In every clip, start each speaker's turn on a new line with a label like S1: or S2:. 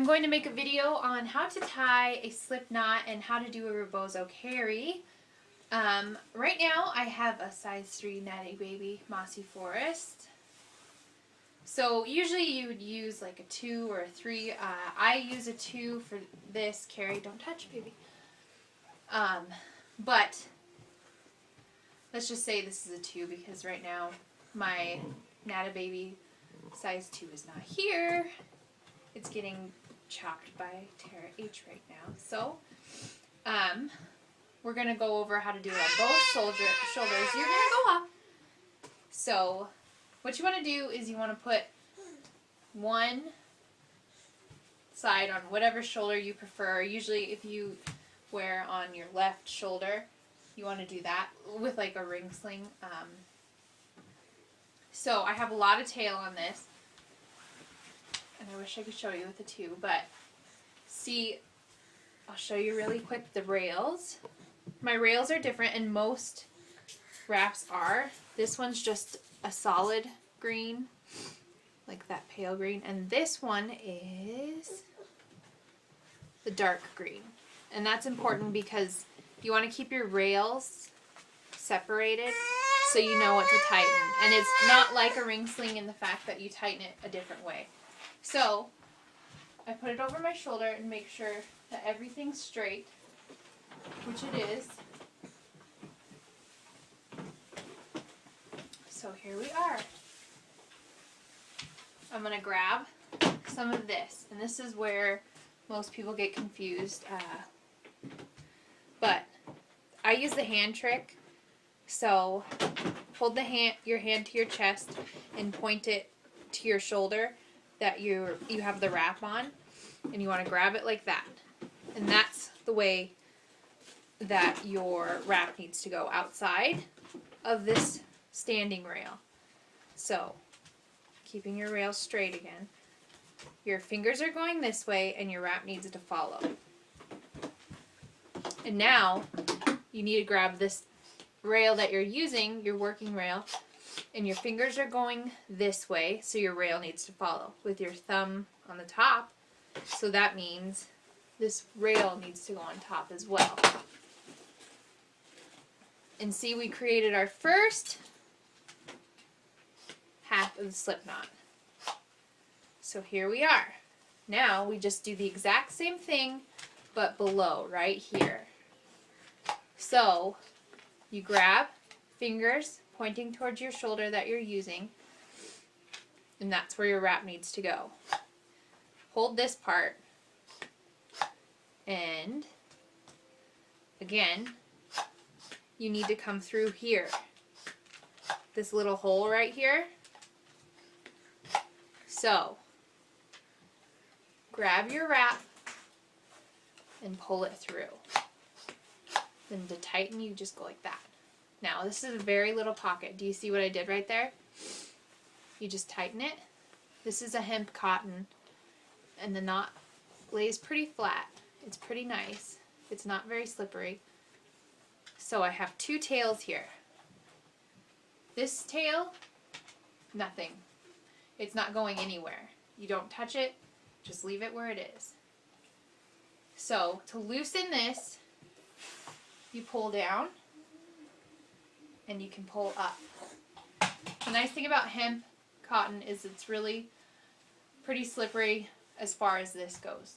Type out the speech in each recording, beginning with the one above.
S1: I'm going to make a video on how to tie a slip knot and how to do a Rebozo carry. Right now I have a size 3 Natty Baby Mossy Forest. So usually you would use like a 2 or a 3. I use a 2 for this carry. Don't touch, baby. But let's just say this is a 2 because right now my Natty Baby size 2 is not here. It's getting chopped by Tara H right now. So, we're going to go over how to do it on both shoulders. You're going to go up. So, what you want to do is you want to put one side on whatever shoulder you prefer. Usually if you wear on your left shoulder, you want to do that with like a ring sling. So, I have a lot of tail on this. And I wish I could show you with the 2, but see, I'll show you really quick the rails. My rails are different, and most wraps are. This one's just a solid green, like that pale green, and this one is the dark green. And that's important because you want to keep your rails separated so you know what to tighten. And it's not like a ring sling in the fact that you tighten it a different way. So, I put it over my shoulder and make sure that everything's straight, which it is. So here we are. I'm going to grab some of this, and this is where most people get confused. But I use the hand trick, so hold your hand to your chest and point it to your shoulder that you have the wrap on, and you want to grab it like that. And that's the way that your wrap needs to go outside of this standing rail. So, keeping your rail straight again. Your fingers are going this way and your wrap needs to follow. And now, you need to grab this rail that you're using, your working rail, and your fingers are going this way, so your rail needs to follow with your thumb on the top. So that means this rail needs to go on top as well. And see, we created our first half of the slip knot. So here we are. Now we just do the exact same thing, but below, right here. So you grab fingers pointing towards your shoulder that you're using, and that's where your wrap needs to go. Hold this part, and again, you need to come through here. This little hole right here. So, grab your wrap and pull it through. Then to tighten, you just go like that. Now, this is a very little pocket. Do you see what I did right there? You just tighten it. This is a hemp cotton, and the knot lays pretty flat. It's pretty nice. It's not very slippery. So I have 2 tails here. This tail, nothing. It's not going anywhere. You don't touch it, just leave it where it is. So, to loosen this, you pull down, and you can pull up. The nice thing about hemp cotton is it's really pretty slippery as far as this goes.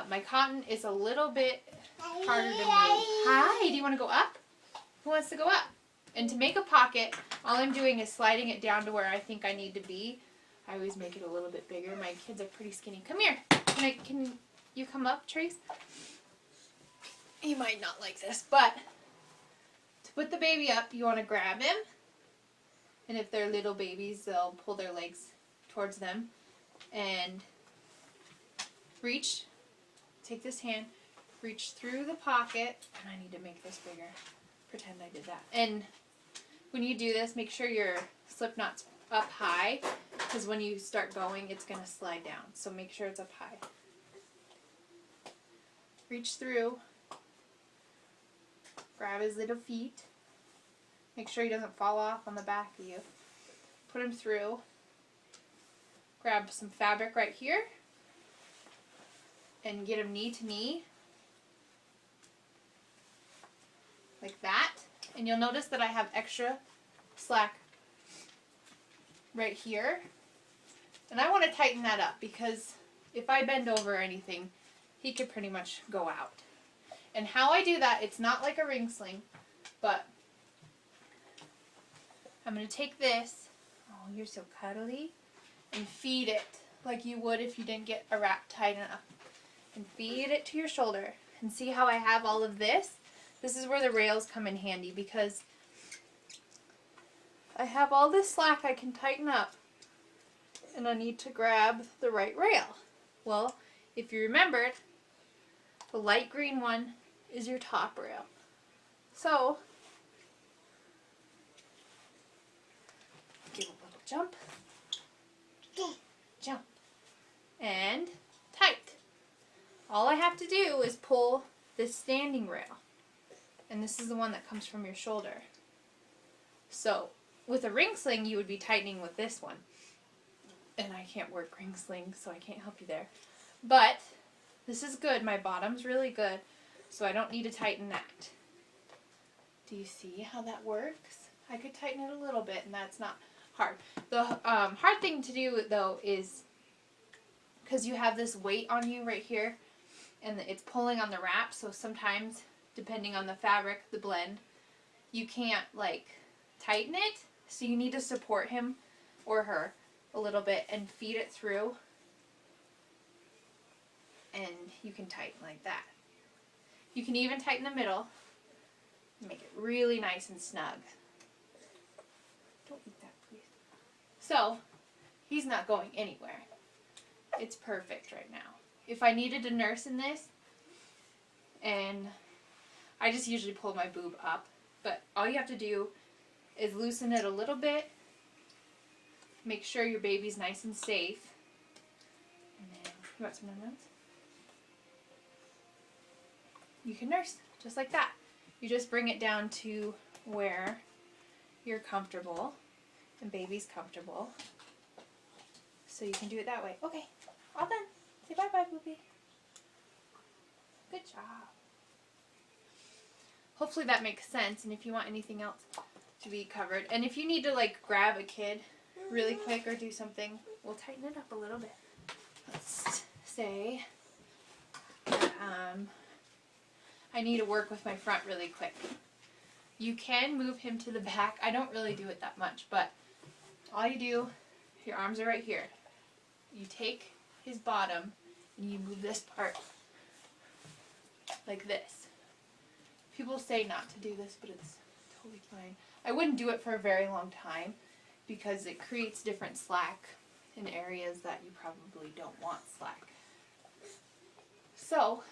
S1: My cotton is a little bit harder to move. Hi, do you want to go up? Who wants to go up? And to make a pocket, all I'm doing is sliding it down to where I think I need to be. I always make it a little bit bigger. My kids are pretty skinny. Come here. Can you come up, Trace? You might not like this, but to put the baby up, you want to grab him. And if they're little babies, they'll pull their legs towards them. And reach, take this hand, reach through the pocket. And I need to make this bigger. Pretend I did that. And when you do this, make sure your slip knot's up high, because when you start going, it's going to slide down. So make sure it's up high. Reach through. Grab his little feet. Make sure he doesn't fall off on the back of you. Put him through. Grab some fabric right here. and get them knee to knee. Like that. And you'll notice that I have extra slack right here. And I want to tighten that up because if I bend over or anything, he could pretty much go out. And how I do that, it's not like a ring sling, but I'm going to take this, oh, you're so cuddly, and feed it like you would if you didn't get a wrap tight enough. And feed it to your shoulder. And see how I have all of this? This is where the rails come in handy because I have all this slack I can tighten up. And I need to grab the right rail. Well, if you remembered, the light green one is your top rail. So, give a little jump, jump, and tight. All I have to do is pull this standing rail. And this is the one that comes from your shoulder. So, with a ring sling, you would be tightening with this one. And I can't work ring slings, so I can't help you there. But this is good. My bottom's really good, so I don't need to tighten that. Do you see how that works? I could tighten it a little bit, and that's not hard. The hard thing to do, though, is because you have this weight on you right here, and it's pulling on the wrap, so sometimes, depending on the fabric, the blend, you can't, like, tighten it, so you need to support him or her a little bit and feed it through, and you can tighten like that. You can even tighten the middle and make it really nice and snug. Don't eat that, please. So, he's not going anywhere. It's perfect right now. If I needed to nurse in this, and I just usually pull my boob up, but all you have to do is loosen it a little bit. Make sure your baby's nice and safe. And then, you want some M&Ms? You can nurse, just like that. You just bring it down to where you're comfortable and baby's comfortable. So you can do it that way. Okay, all done. Say bye-bye, Boopy. Good job. Hopefully that makes sense, and if you want anything else to be covered, and if you need to, like, grab a kid really quick or do something, we'll tighten it up a little bit. Let's say I need to work with my front really quick. You can move him to the back. I don't really do it that much, but all you do, your arms are right here. You take his bottom and you move this part like this. People say not to do this, but it's totally fine. I wouldn't do it for a very long time because it creates different slack in areas that you probably don't want slack. So,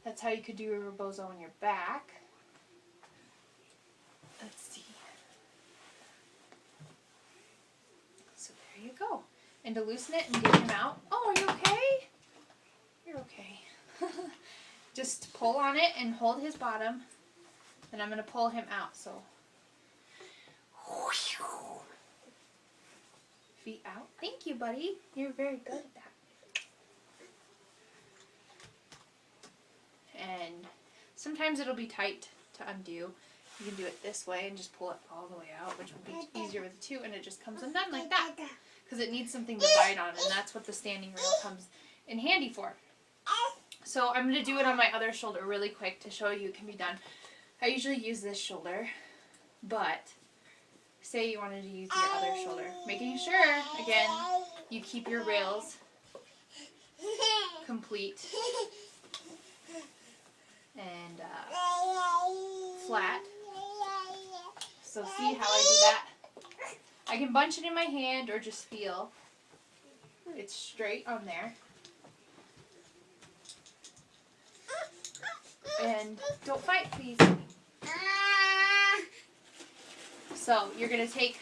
S1: that's how you could do a rebozo on your back. Let's see. So there you go. And to loosen it and get him out. Oh, are you okay? You're okay. Just pull on it and hold his bottom. Then I'm going to pull him out. So, feet out. Thank you, buddy. You're very good at that. And sometimes it'll be tight to undo. You can do it this way and just pull it all the way out, which will be easier with the two, and it just comes undone like that. Because it needs something to bite on, and that's what the standing rail comes in handy for. So I'm going to do it on my other shoulder really quick to show you it can be done. I usually use this shoulder, but say you wanted to use your other shoulder. Making sure, again, you keep your rails complete and flat. So see how I do that? I can bunch it in my hand or just feel it's straight on there. And don't fight, please. So you're going to take,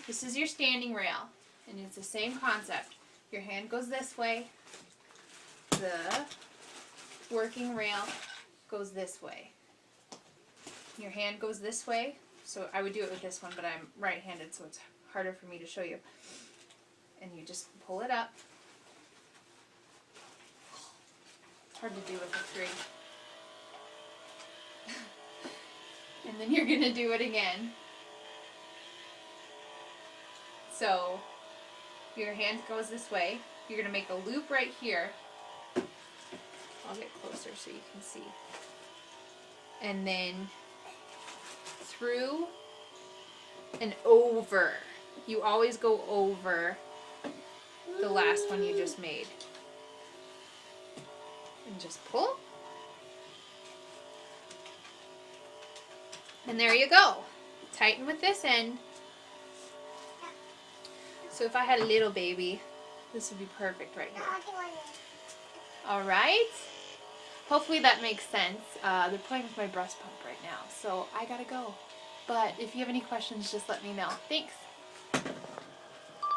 S1: this is your standing rail, and it's the same concept. Your hand goes this way, the working rail goes this way. Your hand goes this way, so I would do it with this one, but I'm right-handed, so it's harder for me to show you. And you just pull it up, hard to do with a 3. And then you're going to do it again. So your hand goes this way. You're going to make a loop right here. I'll get closer so you can see. And then through and over. You always go over the last one you just made. And just pull. And there you go. Tighten with this end. So if I had a little baby, this would be perfect right here. Alright. Hopefully that makes sense. They're playing with my breast pump right now, so I gotta go. But if you have any questions, just let me know. Thanks.